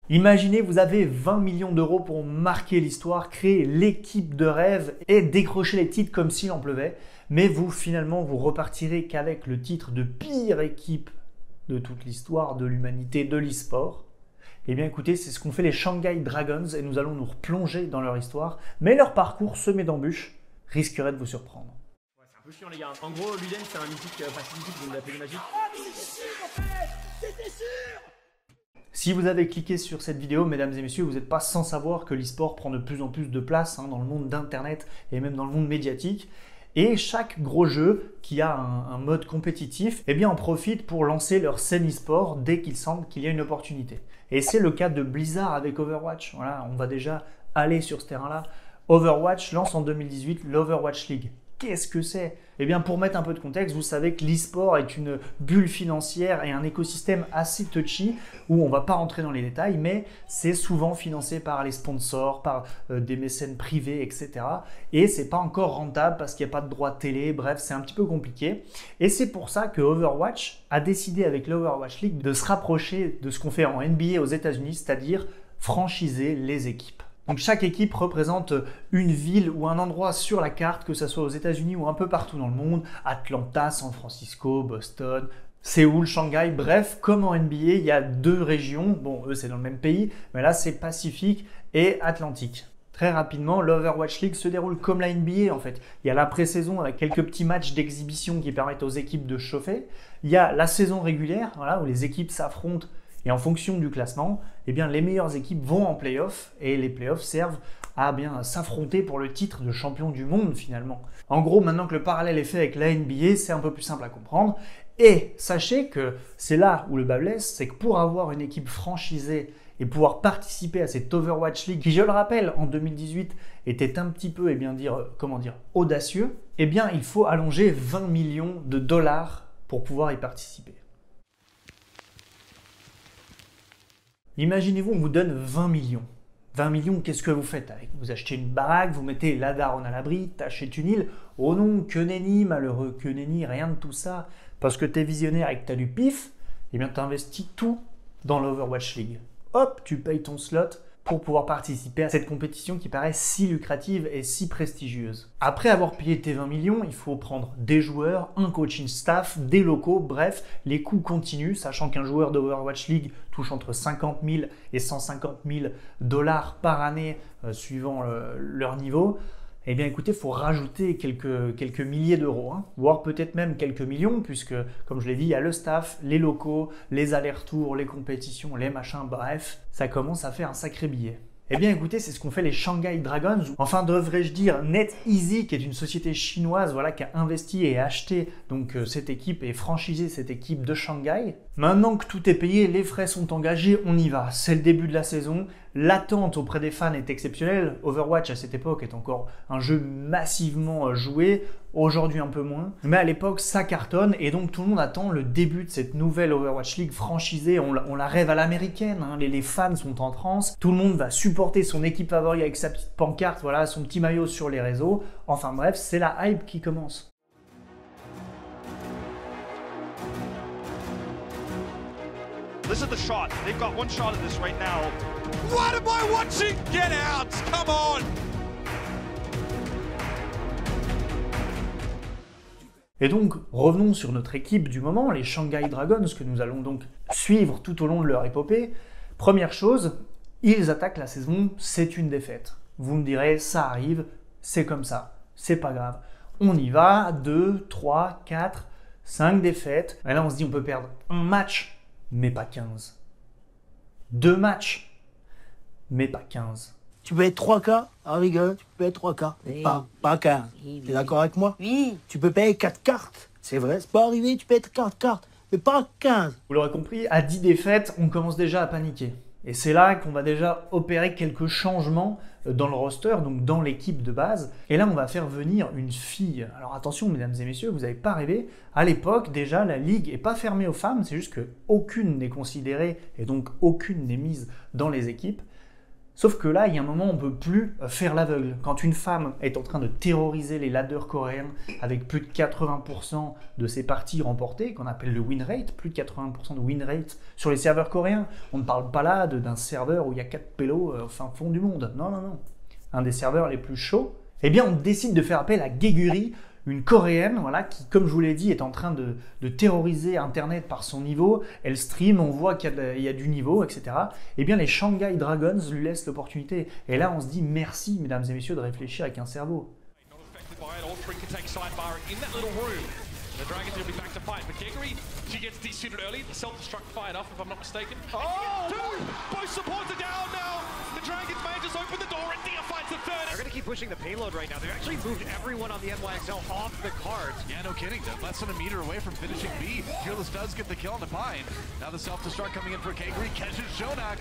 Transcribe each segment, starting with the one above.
Imaginez, vous avez 20 millions d'euros pour marquer l'histoire, créer l'équipe de rêve et décrocher les titres comme s'il en pleuvait. Mais vous, finalement, vous repartirez qu'avec le titre de pire équipe de toute l'histoire de l'humanité de l'e-sport. Eh bien écoutez, c'est ce qu'ont fait les Shanghai Dragons et nous allons nous replonger dans leur histoire. Mais leur parcours semé d'embûches risquerait de vous surprendre. Ouais, c'est un peu chiant les gars. En gros, Luden c'est un mythique facility, vous l'appelez magique. C'était sûr. Si vous avez cliqué sur cette vidéo, mesdames et messieurs, vous n'êtes pas sans savoir que l'e-sport prend de plus en plus de place dans le monde d'Internet et même dans le monde médiatique. Et chaque gros jeu qui a un mode compétitif, eh bien en profite pour lancer leur scène e-sport dès qu'il semble qu'il y a une opportunité. Et c'est le cas de Blizzard avec Overwatch. Voilà, on va déjà aller sur ce terrain-là. Overwatch lance en 2018 l'Overwatch League. Qu'est-ce que c'est? Eh bien, pour mettre un peu de contexte, vous savez que l'e-sport est une bulle financière et un écosystème assez touchy où on ne va pas rentrer dans les détails, mais c'est souvent financé par les sponsors, par des mécènes privés, etc. Et c'est pas encore rentable parce qu'il n'y a pas de droit de télé, bref, c'est un petit peu compliqué. Et c'est pour ça que Overwatch a décidé avec l'Overwatch League de se rapprocher de ce qu'on fait en NBA aux États-Unis, c'est-à-dire franchiser les équipes. Donc chaque équipe représente une ville ou un endroit sur la carte, que ce soit aux États-Unis ou un peu partout dans le monde, Atlanta, San Francisco, Boston, Séoul, Shanghai, bref, comme en NBA, il y a deux régions, bon eux c'est dans le même pays, mais là c'est Pacifique et Atlantique. Très rapidement, l'Overwatch League se déroule comme la NBA en fait. Il y a la pré-saison avec quelques petits matchs d'exhibition qui permettent aux équipes de chauffer. Il y a la saison régulière, voilà, où les équipes s'affrontent. Et en fonction du classement, eh bien, les meilleures équipes vont en play-off et les play-offs servent à bien s'affronter pour le titre de champion du monde finalement. En gros, maintenant que le parallèle est fait avec la NBA, c'est un peu plus simple à comprendre. Et sachez que c'est là où le bas blesse, c'est que pour avoir une équipe franchisée et pouvoir participer à cette Overwatch League, qui je le rappelle en 2018 était un petit peu, audacieux, eh bien il faut allonger 20 millions de dollars pour pouvoir y participer. Imaginez-vous, on vous donne 20 millions. 20 millions, qu'est-ce que vous faites avec? Vous achetez une baraque, vous mettez la daronne à l'abri, t'achètes une île. Oh non, que nenni, malheureux, que nenni, rien de tout ça. Parce que t'es visionnaire et que t'as du pif, eh bien t'investis tout dans l'Overwatch League. Hop, tu payes ton slot pour pouvoir participer à cette compétition qui paraît si lucrative et si prestigieuse. Après avoir payé tes 20 millions, il faut prendre des joueurs, un coaching staff, des locaux, bref, les coûts continuent, sachant qu'un joueur d'Overwatch League touche entre 50 000 et 150 000 dollars par année suivant leur niveau. Eh bien écoutez, il faut rajouter quelques milliers d'euros, voire peut-être même quelques millions, puisque comme je l'ai dit, il y a le staff, les locaux, les allers-retours, les compétitions, les machins, bref, ça commence à faire un sacré billet. Eh bien écoutez, c'est ce qu'ont fait les Shanghai Dragons, enfin devrais-je dire NetEasy, qui est une société chinoise qui a investi et acheté donc cette équipe et franchisé cette équipe de Shanghai. Maintenant que tout est payé, les frais sont engagés, on y va. C'est le début de la saison, l'attente auprès des fans est exceptionnelle. Overwatch à cette époque est encore un jeu massivement joué, aujourd'hui un peu moins. Mais à l'époque, ça cartonne et donc tout le monde attend le début de cette nouvelle Overwatch League franchisée. On la rêve à l'américaine, les fans sont en transe. Tout le monde va supporter son équipe favorite avec sa petite pancarte, son petit maillot sur les réseaux. Enfin bref, c'est la hype qui commence. This is the shot. They've got one shot at this right now. What am I watching? Get out! Come on! Et donc, revenons sur notre équipe du moment, les Shanghai Dragons, que nous allons donc suivre tout au long de leur épopée. Première chose, ils attaquent la saison, c'est une défaite. Vous me direz, ça arrive, c'est comme ça, c'est pas grave. On y va, 2, 3, 4, 5 défaites. Et là, on se dit, on peut perdre un match, mais pas 15. 2 matchs, mais pas 15. Tu peux être 3K, rigole, tu peux être 3K, mais pas 15. Oui, T'es d'accord avec moi? Oui. Tu peux payer 4 cartes, c'est vrai, c'est pas arrivé, tu peux être 4 cartes, mais pas 15. Vous l'aurez compris, à 10 défaites, on commence déjà à paniquer. Et c'est là qu'on va déjà opérer quelques changements dans le roster, donc dans l'équipe de base. Et là, on va faire venir une fille. Alors attention, mesdames et messieurs, vous n'avez pas rêvé. À l'époque, déjà, la ligue n'est pas fermée aux femmes, c'est juste qu'aucune n'est considérée et donc aucune n'est mise dans les équipes. Sauf que là, il y a un moment, on ne peut plus faire l'aveugle. Quand une femme est en train de terroriser les ladders coréens avec plus de 80% de ses parties remportées, qu'on appelle le win rate, plus de 80% de win rate sur les serveurs coréens, on ne parle pas là d'un serveur où il y a 4 pélos au fin fond du monde. Non, non, non. Un des serveurs les plus chauds. Eh bien, on décide de faire appel à Geguri, une coréenne, voilà, qui, comme je vous l'ai dit, est en train de terroriser Internet par son niveau. Elle stream, on voit qu'il y a du niveau, etc. Eh bien, les Shanghai Dragons lui laissent l'opportunité. Et là, on se dit merci, mesdames et messieurs, de réfléchir avec un cerveau. The Dragons will be back to fight, but Geguri, she gets desuited early. The self-destruct fired off, if I'm not mistaken. Oh! Two! Both supports are down now! The Dragons may just open the door and Dia fights the third. They're going to keep pushing the payload right now. They've actually moved everyone on the NYXL off the cards. Yeah, no kidding. They're less than a meter away from finishing B. Fearless does get the kill on the Pine. Now the self-destruct coming in for Geguri. Catches Shonak.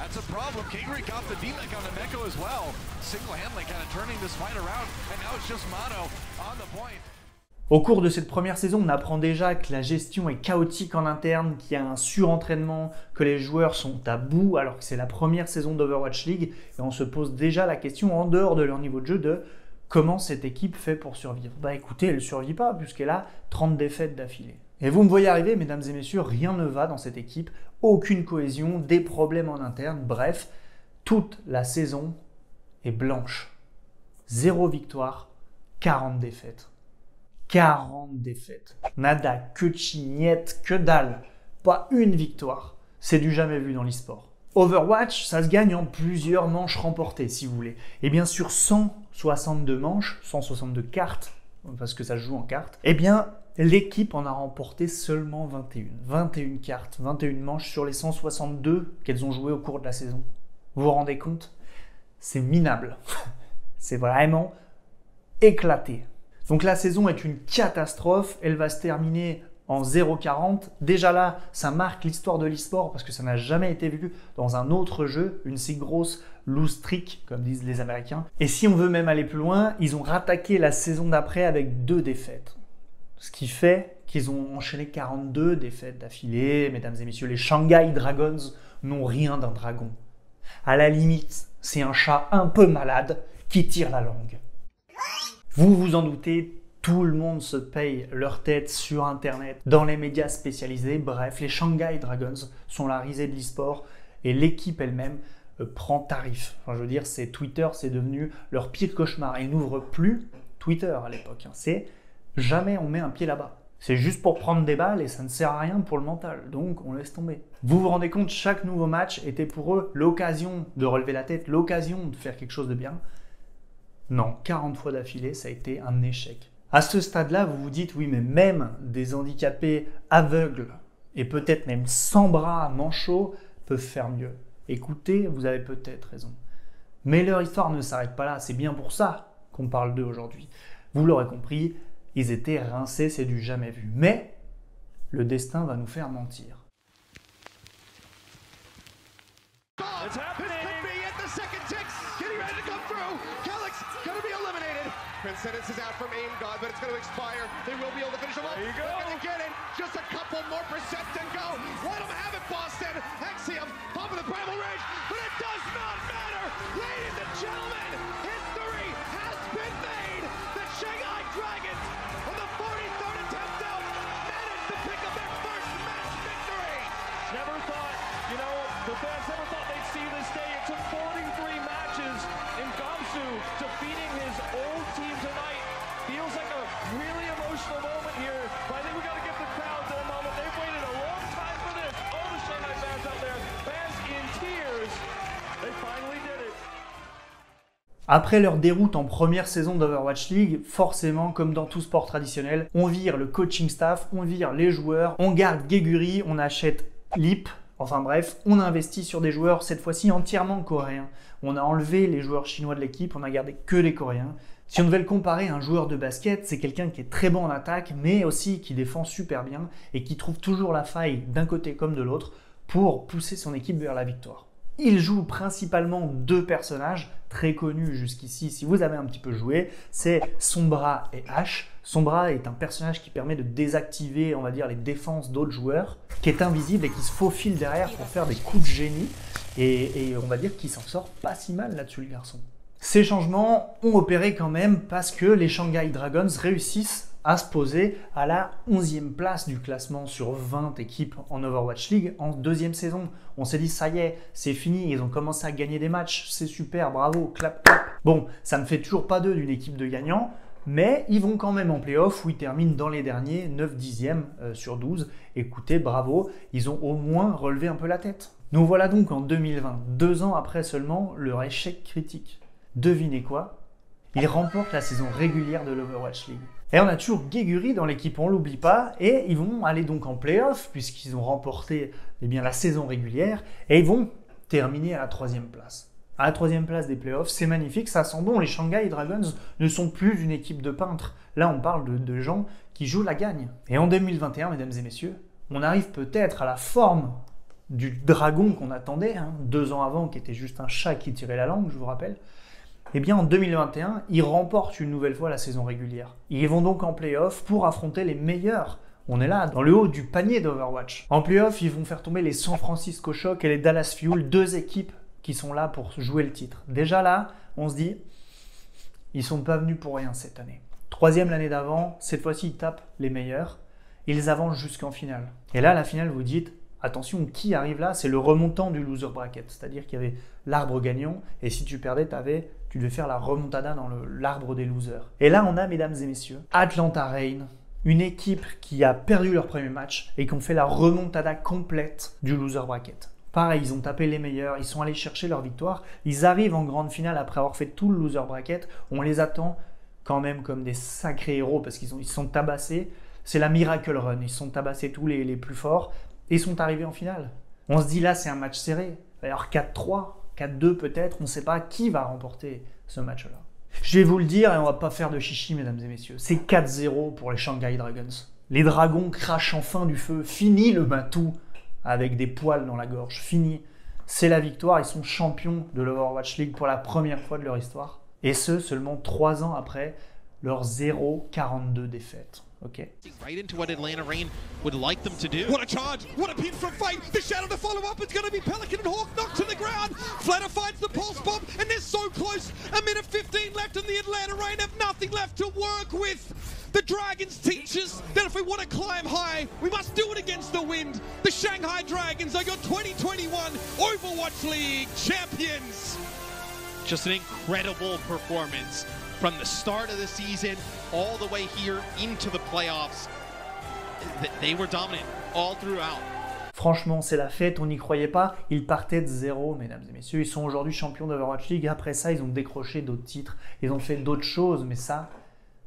That's a problem. Geguri got the D-Mech on the Neko as well. Single-handedly kind of turning this fight around. And now it's just Mono on the point. Au cours de cette première saison, on apprend déjà que la gestion est chaotique en interne, qu'il y a un surentraînement, que les joueurs sont à bout alors que c'est la première saison d'Overwatch League et on se pose déjà la question en dehors de leur niveau de jeu de comment cette équipe fait pour survivre. Bah écoutez, elle ne survit pas puisqu'elle a 30 défaites d'affilée. Et vous me voyez arriver, mesdames et messieurs, rien ne va dans cette équipe, aucune cohésion, des problèmes en interne, bref, toute la saison est blanche. 0 victoire, 40 défaites. 40 défaites. Nada, que chignette, que dalle. Pas une victoire. C'est du jamais vu dans l'e-sport. Overwatch, ça se gagne en plusieurs manches remportées, si vous voulez. Et bien sur 162 manches, 162 cartes, parce que ça se joue en cartes, eh bien l'équipe en a remporté seulement 21. 21 cartes, 21 manches sur les 162 qu'elles ont jouées au cours de la saison. Vous vous rendez compte? C'est minable. C'est vraiment éclaté. Donc la saison est une catastrophe, elle va se terminer en 0-40. Déjà là, ça marque l'histoire de l'e-sport parce que ça n'a jamais été vu dans un autre jeu, une si grosse lose streak, comme disent les Américains. Et si on veut même aller plus loin, ils ont rattaqué la saison d'après avec 2 défaites. Ce qui fait qu'ils ont enchaîné 42 défaites d'affilée. Mesdames et messieurs, les Shanghai Dragons n'ont rien d'un dragon. À la limite, c'est un chat un peu malade qui tire la langue. Vous vous en doutez, tout le monde se paye leur tête sur Internet, dans les médias spécialisés. Bref, les Shanghai Dragons sont la risée de l'e-sport et l'équipe elle-même prend tarif. Enfin, je veux dire, c'est Twitter, c'est devenu leur pire cauchemar. Ils n'ouvrent plus Twitter à l'époque. C'est jamais on met un pied là-bas. C'est juste pour prendre des balles et ça ne sert à rien pour le mental. Donc, on laisse tomber. Vous vous rendez compte, chaque nouveau match était pour eux l'occasion de relever la tête, l'occasion de faire quelque chose de bien. Non, 40 fois d'affilée, ça a été un échec. À ce stade-là, vous vous dites, oui, mais même des handicapés aveugles et peut-être même sans bras, manchots, peuvent faire mieux. Écoutez, vous avez peut-être raison. Mais leur histoire ne s'arrête pas là, c'est bien pour ça qu'on parle d'eux aujourd'hui. Vous l'aurez compris, ils étaient rincés, c'est du jamais vu. Mais le destin va nous faire mentir. It's happening. Prince Sentence is out from Aim God, but it's going to expire. They will be able to finish him off. There you go. They're going to get it. Just a couple more percent to go. Let them have it, Boston. Axiom, top of the Primal Rage, but it does not matter. Ladies and gentlemen, history has been made. The Shanghai Dragons, on the 43rd attempt out, managed to pick up their first match victory. Never thought, the fans never thought they'd see this day. It took 43 matches in Gamsu defeating his old team tonight. Feels like a really emotional moment here, but I think we got to give the crowd their moment. They've waited a long time for this. All the Shanghai fans out there, fans in tears. They finally did it. Après leur déroute en première saison d'Overwatch League, forcément, comme dans tout sport traditionnel, on vire le coaching staff, on vire les joueurs, on garde Geguri, on achète Leap. Enfin bref, on a investi sur des joueurs, cette fois-ci entièrement coréens. On a enlevé les joueurs chinois de l'équipe, on a gardé que les coréens. Si on devait le comparer à un joueur de basket, c'est quelqu'un qui est très bon en attaque, mais aussi qui défend super bien et qui trouve toujours la faille d'un côté comme de l'autre pour pousser son équipe vers la victoire. Il joue principalement 2 personnages très connus jusqu'ici. Si vous avez un petit peu joué, c'est Sombra et Ash. Sombra est un personnage qui permet de désactiver, on va dire, les défenses d'autres joueurs, qui est invisible et qui se faufile derrière pour faire des coups de génie. Et on va dire qu'il s'en sort pas si mal là-dessus, le garçon. Ces changements ont opéré quand même parce que les Shanghai Dragons réussissent à se poser à la 11e place du classement sur 20 équipes en Overwatch League en deuxième saison. On s'est dit, ça y est, c'est fini, ils ont commencé à gagner des matchs, c'est super, bravo, clap, clap. Bon, ça ne fait toujours pas d'eux d'une équipe de gagnants, mais ils vont quand même en play-off où ils terminent dans les derniers 9/10 sur 12. Écoutez, bravo, ils ont au moins relevé un peu la tête. Nous voilà donc en 2020, 2 ans après seulement leur échec critique. Devinez quoi? Ils remportent la saison régulière de l'Overwatch League. Et on a toujours Geguri dans l'équipe, on l'oublie pas, et ils vont aller donc en play-off puisqu'ils ont remporté la saison régulière, et ils vont terminer à la 3e place. À la 3e place des playoffs, c'est magnifique, ça sent bon. Les Shanghai Dragons ne sont plus une équipe de peintres. Là, on parle de gens qui jouent la gagne. Et en 2021, mesdames et messieurs, on arrive peut-être à la forme du dragon qu'on attendait, 2 ans avant, qui était juste un chat qui tirait la langue, je vous rappelle. Eh bien, en 2021, ils remportent une nouvelle fois la saison régulière. Ils vont donc en play-off pour affronter les meilleurs. On est là, dans le haut du panier d'Overwatch. En play-off, ils vont faire tomber les San Francisco Shock et les Dallas Fuel, 2 équipes qui sont là pour jouer le titre. Déjà là, on se dit, ils sont pas venus pour rien cette année. 3e l'année d'avant, cette fois-ci ils tapent les meilleurs, ils avancent jusqu'en finale. Et là, la finale, vous dites, attention, qui arrive là? C'est le remontant du loser bracket, c'est-à-dire qu'il y avait l'arbre gagnant, et si tu perdais, tu devais faire la remontada dans l'arbre des losers. Et là, on a, mesdames et messieurs, Atlanta Reign, une équipe qui a perdu leur premier match et qui ont fait la remontada complète du loser bracket. Pareil, ils ont tapé les meilleurs, ils sont allés chercher leur victoire, ils arrivent en grande finale après avoir fait tout le loser bracket, on les attend quand même comme des sacrés héros parce qu'ils sont tabassés, c'est la Miracle Run, ils sont tabassés tous les plus forts et ils sont arrivés en finale. On se dit là, c'est un match serré, alors 4-3, 4-2 peut-être, on ne sait pas qui va remporter ce match-là. Je vais vous le dire et on va pas faire de chichi, mesdames et messieurs, c'est 4-0 pour les Shanghai Dragons. Les dragons crachent enfin du feu, fini le matou avec des poils dans la gorge, fini. C'est la victoire, ils sont champions de l'Overwatch League pour la première fois de leur histoire. Et ce, seulement 3 ans après leur 0-42 défaites. Okay. Right into what Atlanta Reign would like them to do. What a charge! What a pin from Fate! The shadow to follow up. It's going to be Pelican and Hawk knocked to the ground. Flatter finds the pulse bomb, and they're so close. 1:15 left, and the Atlanta Reign have nothing left to work with. The Dragons teach us that if we want to climb high, we must do it against the wind. The Shanghai Dragons are your 2021 Overwatch League champions. Just an incredible performance. From the start of the season all the way here into the playoffs, they were dominant all throughout. Franchement, c'est la fête, on n'y croyait pas. Ils partaient de 0, mesdames et messieurs. Ils sont aujourd'hui champions d'Overwatch League. Après ça, ils ont décroché d'autres titres. Ils ont fait d'autres choses, mais ça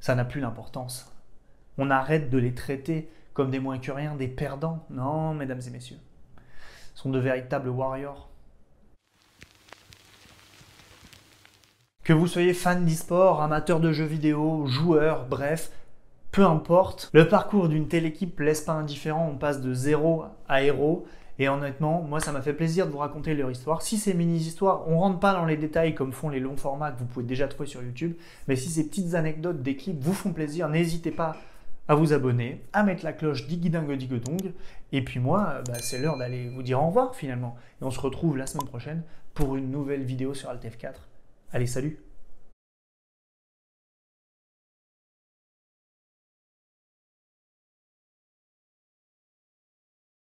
n'a plus d'importance. On arrête de les traiter comme des moins que rien, des perdants. Non, mesdames et messieurs. Ce sont de véritables warriors. Que vous soyez fan d'e-sport, amateur de jeux vidéo, joueur, bref, peu importe, le parcours d'une telle équipe laisse pas indifférent, on passe de 0 à héros, et honnêtement, moi ça m'a fait plaisir de vous raconter leur histoire. Si ces mini-histoires, on rentre pas dans les détails comme font les longs formats que vous pouvez déjà trouver sur YouTube, mais si ces petites anecdotes des clips vous font plaisir, n'hésitez pas à vous abonner, à mettre la cloche digidingo-digodong, et puis moi, c'est l'heure d'aller vous dire au revoir finalement, et on se retrouve la semaine prochaine pour une nouvelle vidéo sur Alt F4. Allez, salut!